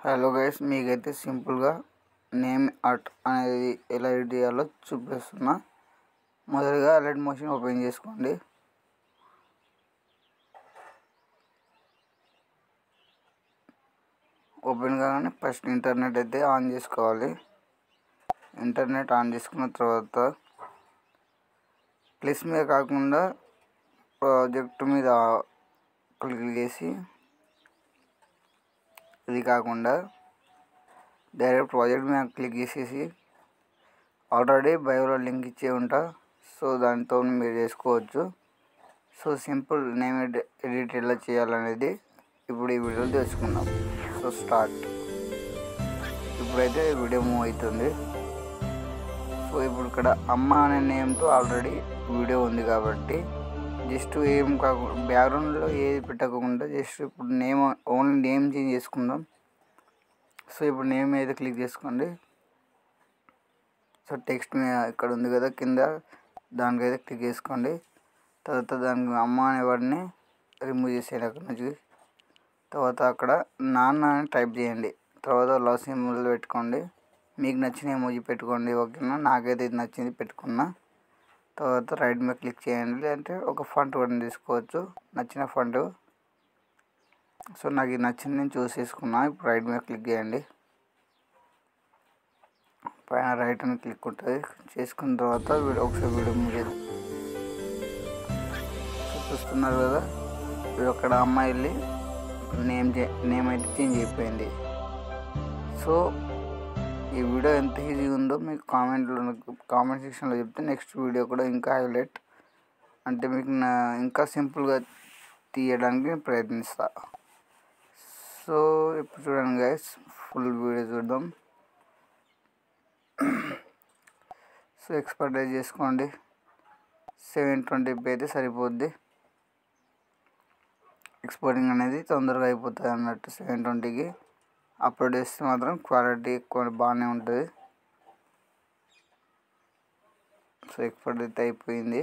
Hello guys, మీకైతే సింపుల్గా name art అనేది ఎలా ఎడిట్ చేయాలో చూపిస్తున్నా. మొదటిగా అలర్ట్ మోషన్ ఓపెన్ చేసుకోండి. ఓపెన్ కాగానే ఫస్ట్ ఇంటర్నెట్ అయితే ఆన్ చేసుకోవాలి. ఇంటర్నెట్ ఆన్ చేసుకున్న తర్వాత ప్లస్ మీద కాకుండా ప్రాజెక్ట్ మీద క్లిక్ చేసి, ఇది కాకుండా డైరెక్ట్ ప్రాజెక్ట్ మీద క్లిక్ చేసేసి ఆల్రెడీ బయోలో లింక్ ఇచ్చే ఉంటా. సో దాంతో మీరు చేసుకోవచ్చు. సో సింపుల్ నేమ్ ఎడిట్ ఎలా చేయాలనేది ఇప్పుడు ఈ వీడియోలో తెలుసుకుందాం. So start. ఇప్పుడైతే వీడియో మూవ్ అవుతుంది. సో ఇప్పుడు ఇక్కడ అమ్మ అనే నేమ్తో ఆల్రెడీ వీడియో ఉంది కాబట్టి జస్ట్ ఏం కాకుండా బ్యాక్గ్రౌండ్లో ఏది పెట్టకుండా జస్ట్ ఇప్పుడు నేమ్ ఓన్లీ నేమ్ చేంజ్ చేసుకుందాం. సో ఇప్పుడు నేమ్ అయితే క్లిక్ చేసుకోండి. సో టెక్స్ట్ మీద ఇక్కడ ఉంది కదా కింద, దానికైతే క్లిక్ చేసుకోండి. తర్వాత దానికి అమ్మ అనే వర్డ్ని రిమూవ్ చేసేయండి అక్కడ నుంచి. తర్వాత అక్కడ నాన్న అని టైప్ చేయండి. తర్వాత లవ్ సింబల్ పెట్టుకోండి. మీకు నచ్చిన ఎమోజీ పెట్టుకోండి, ఓకేనా. నాకైతే ఇది నచ్చింది పెట్టుకున్నా. తర్వాత రైట్ మీద క్లిక్ చేయండి. లేదంటే ఒక ఫంట్ కూడా తీసుకోవచ్చు, నచ్చిన ఫంట్. సో నాకు ఇది నచ్చింది, నేను చూస్ చేసుకున్నా. ఇప్పుడు రైట్ మీద క్లిక్ చేయండి. పైన రైట్ అని క్లిక్ ఉంటుంది. చేసుకున్న తర్వాత ఒకసారి వీడియో మీరు చూస్తున్నారు కదా, అక్కడ అమ్మాయి వెళ్ళి నేమ్ అయితే చేంజ్ అయిపోయింది. సో ఈ వీడియో ఎంత ఈజీ ఉందో మీకు కామెంట్ సెక్షన్లో చెప్తే నెక్స్ట్ వీడియో కూడా ఇంకా హైలైట్, అంటే మీకు ఇంకా సింపుల్గా తీయడానికి ప్రయత్నిస్తా. సో ఇప్పుడు చూడండి గైస్, ఫుల్ వీడియో చూద్దాం. సో ఎక్స్పర్టైజ్ చేసుకోండి. 720p అయితే సరిపోద్ది. ఎక్స్పోర్టింగ్ అనేది తొందరగా అయిపోతుంది అన్నట్టు 720కి. అప్లోడ్ చేస్తే మాత్రం క్వాలిటీ ఎక్కువ బాగానే ఉంటుంది. సో ఎక్స్పోర్ట్ అయితే అయిపోయింది.